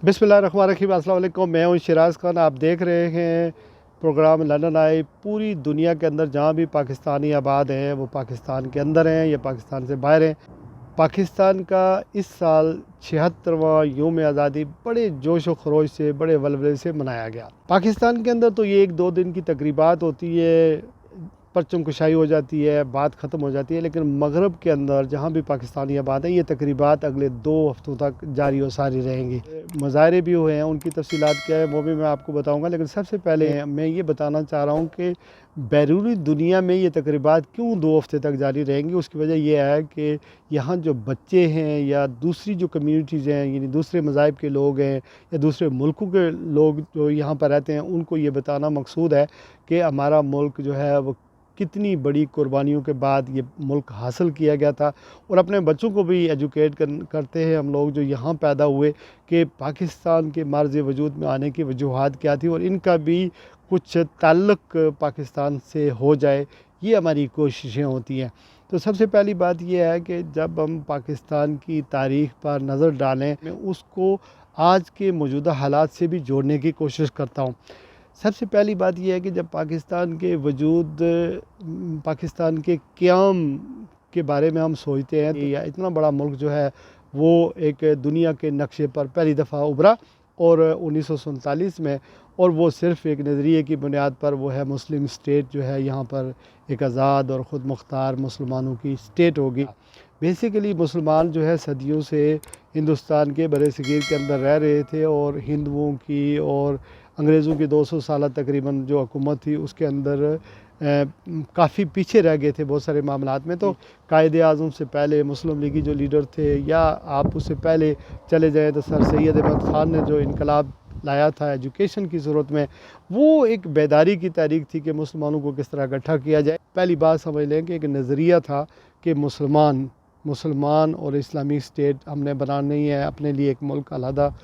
बिस्मिल्लाहिर्रहमानिर्रहीम। अस्सलाम वालेकुम। मैं हूं शिराज खान। आप देख रहे हैं प्रोग्राम लंदन आई। पूरी दुनिया के अंदर जहां भी पाकिस्तानी आबाद हैं वो पाकिस्तान के अंदर हैं या पाकिस्तान से बाहर हैं। पाकिस्तान का इस साल 76वां यौम आज़ादी बड़े जोश व खरोश से, बड़े वलवले से मनाया गया। पाकिस्तान के अंदर तो ये 1-2 दिन की तकरीबात होती है, परचम कुशाई हो जाती है, बात ख़त्म हो जाती है। लेकिन मगरब के अंदर जहाँ भी पाकिस्तानी आबाद हैं, ये तकरीबात अगले 2 हफ्तों तक जारी और सारी रहेंगी। मुजाहरे भी हुए हैं, उनकी तफसीलात क्या है वो भी मैं आपको बताऊंगा। लेकिन सबसे पहले मैं ये बताना चाह रहा हूँ कि बैरूनी दुनिया में ये तकरीबात क्यों 2 हफ्ते तक जारी रहेंगी। उसकी वजह यह है कि यहाँ जो बच्चे हैं या दूसरी जो कम्यूनिटीज़ हैं, यानी दूसरे मज़ाहिब के लोग हैं या दूसरे मुल्कों के लोग जो यहाँ पर रहते हैं, उनको ये बताना मकसूद है कि हमारा मुल्क जो है वो कितनी बड़ी कुर्बानियों के बाद ये मुल्क हासिल किया गया था। और अपने बच्चों को भी एजुकेट करते हैं हम लोग जो यहाँ पैदा हुए कि पाकिस्तान के मर्ज़ वजूद में आने की वजूहात क्या थी और इनका भी कुछ ताल्लुक़ पाकिस्तान से हो जाए, ये हमारी कोशिशें होती हैं। तो सबसे पहली बात यह है कि जब हम पाकिस्तान की तारीख़ पर नज़र डालें, मैं उसको आज के मौजूदा हालात से भी जोड़ने की कोशिश करता हूँ। सबसे पहली बात यह है कि जब पाकिस्तान के वजूद, पाकिस्तान के क़याम के बारे में हम सोचते हैं, या इतना बड़ा मुल्क जो है वो एक दुनिया के नक्शे पर पहली दफ़ा उभरा और 1947 में, और वो सिर्फ़ एक नज़रिए की बुनियाद पर वो है मुस्लिम स्टेट जो है यहाँ पर एक आज़ाद और ख़ुद मुख्तार मुसलमानों की स्टेट होगी। बेसिकली मुसलमान जो है सदियों से हिंदुस्तान के बरे-सग़ीर के अंदर रह रहे थे और हिंदुओं की और अंग्रेज़ों की 200 साल तकरीबन जो हुकूमत थी उसके अंदर काफ़ी पीछे रह गए थे बहुत सारे मामलात में। तो कायदे आज़म से पहले मुस्लिम लीगी जो लीडर थे, या आप उससे पहले चले जाएँ तो सर सैयद अहमद ख़ान ने जो इनकलाब लाया था एजुकेशन की ज़रूरत में, वो एक बेदारी की तारीख़ थी कि मुसलमानों को किस तरह इकट्ठा किया जाए। पहली बात समझ लें कि एक नज़रिया था कि मुसलमान और इस्लामिक स्टेट हमने बनाना नहीं है, अपने लिए एक मुल्क अलहदा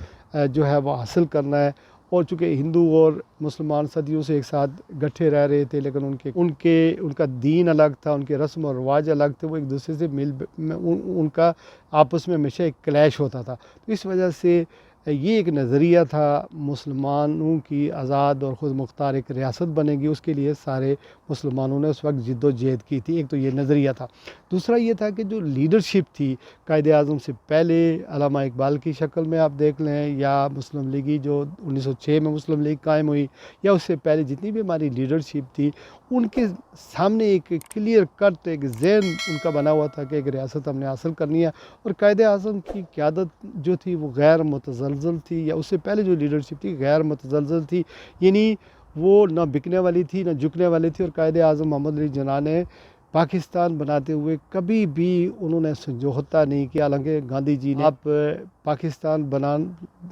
जो है वो हासिल करना है। और चूँकि हिंदू और मुसलमान सदियों से एक साथ इकट्ठे रह रहे थे, लेकिन उनका दीन अलग था, उनके रस्म और रिवाज अलग थे, वो एक दूसरे से उनका आपस में हमेशा एक क्लैश होता था। तो इस वजह से ये एक नज़रिया था मुसलमानों की आज़ाद और ख़ुद मुख्तार एक रियासत बनेगी, उसके लिए सारे मुसलमानों ने उस वक्त जिद्दोजहद की थी। एक तो ये नज़रिया था। दूसरा ये था कि जो लीडरशिप थी कायदे आज़म से पहले अल्लामा इकबाल की शक्ल में आप देख लें, या मुस्लिम लीगी जो 1906 में मुस्लिम लीग कायम हुई, या उससे पहले जितनी भी हमारी लीडरशिप थी, उनके सामने एक क्लियर कट एक ज़हन उनका बना हुआ था कि एक रियासत हमने हासिल करनी है। और कायदे आज़म की क़यादत जो थी वो गैर मुतज़लज़ल थी, या उससे पहले जो लीडरशिप थी गैर मुतज़लज़ल थी, यानी वो ना बिकने वाली थी ना झुकने वाली थी। और कायदे आज़म मोहम्मद अली जिन्ना ने पाकिस्तान बनाते हुए कभी भी उन्होंने समझौता नहीं किया। हालांकि गांधी जी ने आप पाकिस्तान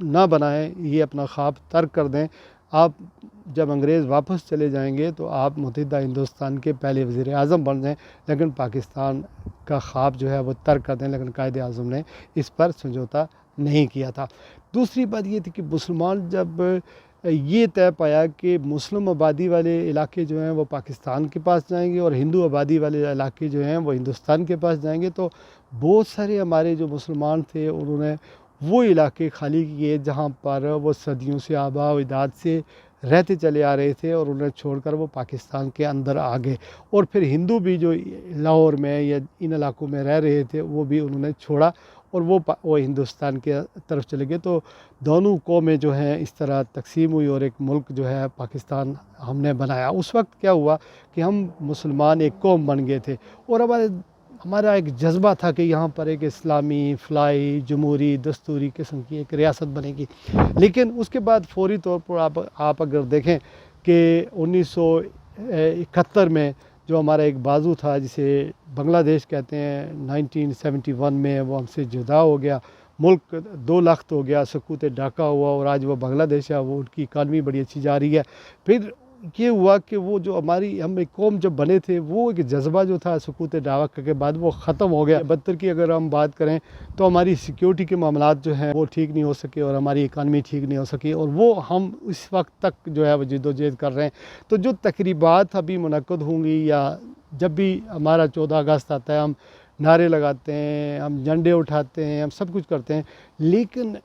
ना बनाएं, ये अपना ख्वाब तर्क कर दें, आप जब अंग्रेज़ वापस चले जाएंगे तो आप मुत्तहिदा हिंदुस्तान के पहले वज़ीर आज़म बन जाएं, लेकिन पाकिस्तान का ख्वाब जो है वो तर्क कर दें। लेकिन कायदे आज़म ने इस पर समझौता नहीं किया था। दूसरी बात ये थी कि मुसलमान जब ये तय पाया कि मुस्लिम आबादी वाले इलाके जो हैं वो पाकिस्तान के पास जाएंगे और हिंदू आबादी वाले इलाके जो हैं वो हिंदुस्तान के पास जाएंगे, तो बहुत सारे हमारे जो मुसलमान थे उन्होंने वो इलाके खाली किए जहाँ पर वो सदियों से आबा व अजदाद से रहते चले आ रहे थे, और उन्हें छोड़कर वो पाकिस्तान के अंदर आ गए। और फिर हिंदू भी जो लाहौर में या इन इलाकों में रह रहे थे वो भी उन्होंने छोड़ा और वो हिंदुस्तान के तरफ चले गए। तो दोनों कौमें जो हैं इस तरह तकसीम हुई और एक मुल्क जो है पाकिस्तान हमने बनाया। उस वक्त क्या हुआ कि हम मुसलमान एक कौम बन गए थे और हमारा एक जज्बा था कि यहाँ पर एक इस्लामी फ़लाही जमहूरी दस्तूरी किस्म की एक रियासत बनेगी। लेकिन उसके बाद फौरी तौर पर आप अगर देखें कि 1971 में जो हमारा एक बाजू था जिसे बांग्लादेश कहते हैं, 1971 में वो हमसे जुदा हो गया, मुल्क 2 लाख हो गया, सकूत ढाका हुआ और आज वो बांग्लादेश है, वो उनकी इकानमी बड़ी अच्छी जा रही है। फिर ये हुआ कि वो जो हम एक कौम जब बने थे वो एक जज्बा जो था सकूत ढाका के बाद वो ख़त्म हो गया। 72 की अगर हम बात करें तो हमारी सिक्योरिटी के मामलात जो हैं वो ठीक नहीं हो सके और हमारी इकानमी ठीक नहीं हो सकी, और वो हम इस वक्त तक जो है वो जिद्दोजहद कर रहे हैं। तो जो तकरीबात अभी मुनक्कद होंगी या जब भी हमारा 14 अगस्त आता है, हम नारे लगाते हैं, हम झंडे उठाते हैं, हम सब कुछ करते हैं, लेकिन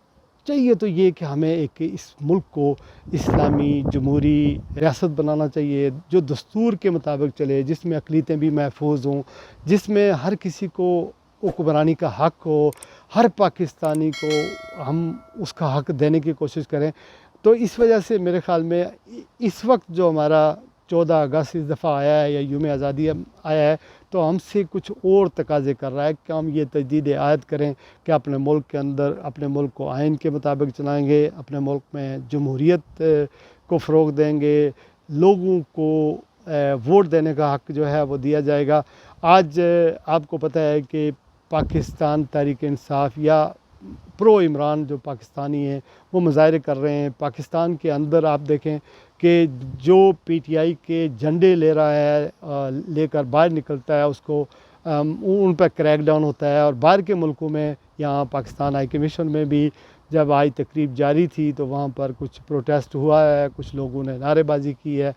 چاہیے تو یہ کہ ہمیں ایک اس ملک کو اسلامی جمہوری ریاست بنانا چاہیے جو دستور کے مطابق چلے، جس میں اقلیتیں بھی محفوظ ہوں، جس میں ہر کسی کو حکمرانی کا حق ہو، ہر پاکستانی کو ہم اس کا حق دینے کی کوشش کریں۔ تو اس وجہ سے میرے خیال میں اس وقت جو ہمارا 14 اگست اس دفعہ آیا ہے یا یوم آزادی آیا ہے، تو ہم سے کچھ اور تقاضے کر رہا ہے کہ ہم یہ تجدید عہد کریں کہ اپنے ملک کے اندر اپنے ملک کو آئین کے مطابق چلائیں گے، اپنے ملک میں جمہوریت کو فروغ دیں گے، لوگوں کو ووٹ دینے کا حق جو ہے وہ دیا جائے گا۔ آج آپ کو پتہ ہے کہ پاکستان تحریک انصاف یا پرو عمران جو پاکستانی ہیں وہ مظاہرے کر رہے ہیں۔ پاکستان کے اندر آپ دیکھیں کہ جو پی ٹی آئی کے جھنڈے لے رہا ہے، لے کر باہر نکلتا ہے، اس کو ان پہ کریک ڈاؤن ہوتا ہے۔ اور باہر کے ملکوں میں، یہاں پاکستان ہائی کمیشن میں بھی جب آج تقریب جاری تھی تو وہاں پر کچھ پروٹیسٹ ہوا ہے، کچھ لوگوں نے نعرے بازی کی ہے۔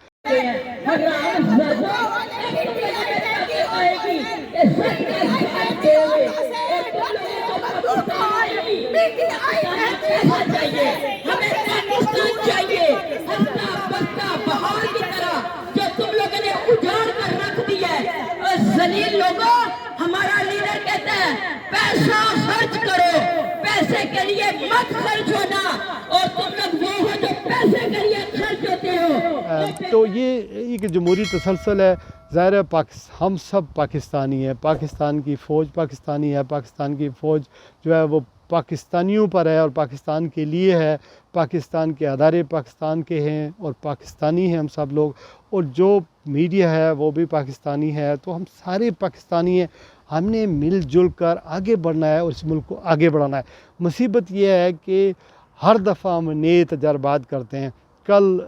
ذلیل لوگوں، ہمارا لیڈر کہتا ہے پیسہ خرچ کرو، پیسے کے لیے مت خرچ ہونا، اور تم لوگ وہ ہو جو پیسے کے لیے خرچ ہوتے ہو۔ تو یہ ایک جمہوری تسلسل ہے۔ ظاہر ہے ہم سب پاکستانی ہیں، پاکستان کی فوج پاکستانی ہے، پاکستان کی فوج جو ہے وہ پاکستانیوں پر ہے اور پاکستان کے لیے ہے، پاکستان کے ادارے پاکستان کے ہیں اور پاکستانی ہیں ہم سب لوگ، اور جو میڈیا ہے وہ بھی پاکستانی ہے، تو ہم سارے پاکستانی ہیں۔ ہم نے مل جل کر آگے بڑھنا ہے اور اس ملک کو آگے بڑھانا ہے۔ مصیبت یہ ہے کہ ہر دفعہ ہم نئے تجربات کرتے ہیں۔ کل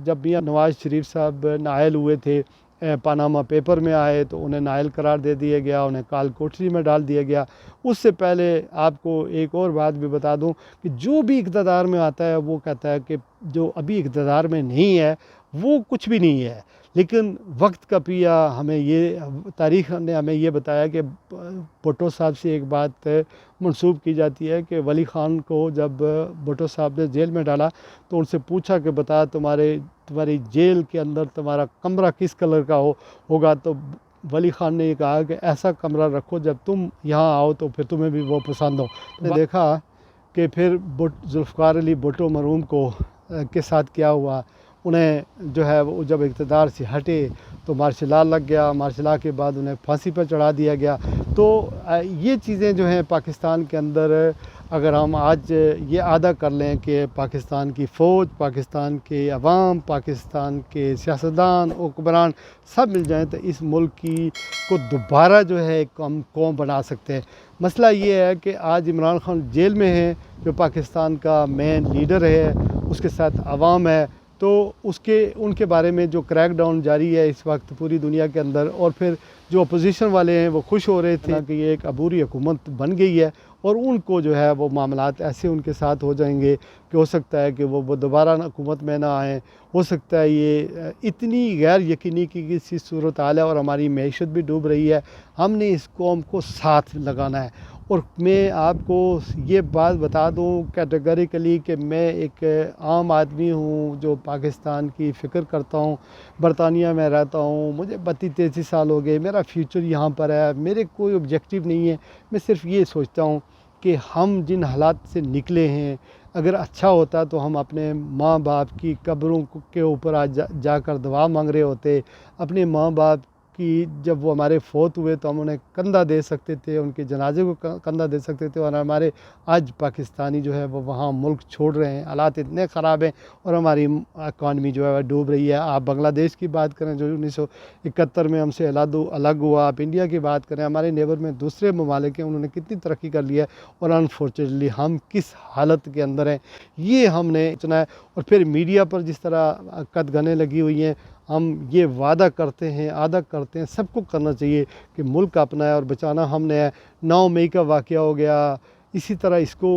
جب میاں نواز شریف صاحب نائل ہوئے تھے، پاناما پیپر میں آئے تو انہیں نائل قرار دے دیا گیا، انہیں کال کوٹری میں ڈال دیا گیا۔ اس سے پہلے آپ کو ایک اور بات بھی بتا دوں کہ جو بھی اقتدار میں آتا ہے وہ کہتا ہے کہ جو ابھی اقتدار میں نہیں ہے وہ کچھ بھی نہیں ہے، لیکن وقت کا پیا ہمیں یہ تاریخ نے ہمیں یہ بتایا کہ بھٹو صاحب سے ایک بات منسوب کی جاتی ہے کہ ولی خان کو جب بھٹو صاحب نے جیل میں ڈالا تو ان سے پوچھا کہ بتا تمہاری جیل کے اندر تمہارا کمرہ کس کلر کا ہوگا، تو ولی خان نے یہ کہا کہ ایسا کمرہ رکھو جب تم یہاں آؤ تو پھر تمہیں بھی وہ پسند ہو۔ نے دیکھا کہ پھر ذوالفقار علی بھٹو مرحوم کے ساتھ کیا ہوا۔ انہیں جو ہے وہ جب اقتدار سے ہٹے تو مارشل لا لگ گیا، مارشل لا کے بعد انہیں پھانسی پر چڑھا دیا گیا۔ تو یہ چیزیں جو ہیں پاکستان کے اندر اگر ہم آج یہ عادہ کر لیں کہ پاکستان کی فوج، پاکستان کے عوام، پاکستان کے سیاستدان، حکمران سب مل جائیں تو اس ملک کو دوبارہ جو ہے ایک قوم بنا سکتے ہیں۔ مسئلہ یہ ہے کہ آج عمران خان جیل میں ہیں، جو پاکستان کا مین لیڈر ہے، اس کے ساتھ عوام ہے، تو ان کے بارے میں جو کریک ڈاؤن جاری ہے اس وقت پوری دنیا کے اندر، اور پھر جو اپوزیشن والے ہیں وہ خوش ہو رہے تھے کہ یہ ایک عبوری حکومت بن گئی ہے، اور ان کو جو ہے وہ معاملات ایسے ان کے ساتھ ہو جائیں گے کہ ہو سکتا ہے کہ وہ دوبارہ حکومت میں نہ آئیں، ہو سکتا ہے یہ اتنی غیر یقینی کی کسی صورتحال ہے اور ہماری معیشت بھی ڈوب رہی ہے۔ ہم نے اس قوم کو ساتھ لگانا ہے، اور میں آپ کو یہ بات بتا دوں کیٹیگریکلی کہ میں ایک عام آدمی ہوں جو پاکستان کی فکر کرتا ہوں، برطانیہ میں رہتا ہوں، مجھے 32-33 سال ہو گئے، میرا فیوچر یہاں پر ہے، میرے کوئی آبجیکٹیو نہیں ہے، میں صرف یہ سوچتا ہوں کہ ہم جن حالات سے نکلے ہیں اگر اچھا ہوتا تو ہم اپنے ماں باپ کی قبروں کے اوپر آج جا کر دعا مانگ رہے ہوتے، اپنے ماں باپ کی جب وہ ہمارے فوت ہوئے تو ہم انہیں کندھا دے سکتے تھے، ان کے جنازے کو کندھا دے سکتے تھے، اور ہمارے آج پاکستانی جو ہے وہ وہاں ملک چھوڑ رہے ہیں، حالات اتنے خراب ہیں اور ہماری اکانومی جو ہے وہ ڈوب رہی ہے۔ آپ بنگلہ دیش کی بات کریں جو 1971 میں ہم سے الگ ہوا، آپ انڈیا کی بات کریں، ہمارے نیبر میں دوسرے ممالک ہیں، انہوں نے کتنی ترقی کر لی ہے، اور انفارچونیٹلی ہم کس حالت کے اندر ہیں یہ ہم نے سنا ہے۔ اور پھر میڈیا پر جس طرح قدغنیں لگی ہوئی ہیں، ہم یہ وعدہ کرتے ہیں، عادہ کرتے ہیں، سب کو کرنا چاہیے کہ ملک اپنا ہے اور بچانا ہم نے ہے۔ 9 مئی کا واقعہ ہو گیا، اسی طرح اس کو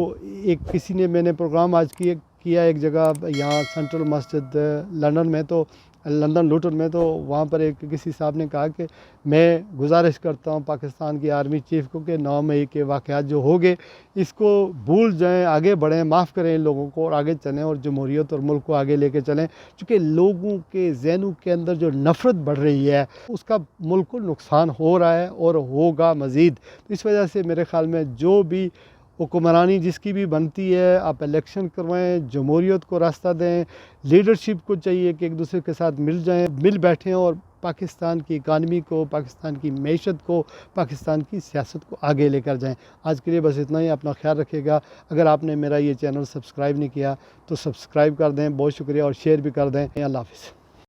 میں نے پروگرام آج کیا ایک جگہ یہاں سینٹرل مسجد لندن میں، تو لندن لوٹن میں، تو وہاں پر ایک کسی صاحب نے کہا کہ میں گزارش کرتا ہوں پاکستان کی آرمی چیف کو کہ 9 مئی کے واقعات جو ہو گئے اس کو بھول جائیں، آگے بڑھیں، معاف کریں ان لوگوں کو اور آگے چلیں اور جمہوریت اور ملک کو آگے لے کے چلیں، چونکہ لوگوں کے ذہنوں کے اندر جو نفرت بڑھ رہی ہے اس کا ملک کو نقصان ہو رہا ہے اور ہوگا مزید۔ اس وجہ سے میرے خیال میں جو بھی حکمرانی جس کی بھی بنتی ہے، آپ الیکشن کروائیں، جمہوریت کو راستہ دیں، لیڈرشپ کو چاہیے کہ ایک دوسرے کے ساتھ مل جائیں، مل بیٹھیں اور پاکستان کی اکانومی کو، پاکستان کی معیشت کو، پاکستان کی سیاست کو آگے لے کر جائیں۔ آج کے لیے بس اتنا ہی، اپنا خیال رکھیے گا۔ اگر آپ نے میرا یہ چینل سبسکرائب نہیں کیا تو سبسکرائب کر دیں، بہت شکریہ، اور شیئر بھی کر دیں۔ اللہ حافظ۔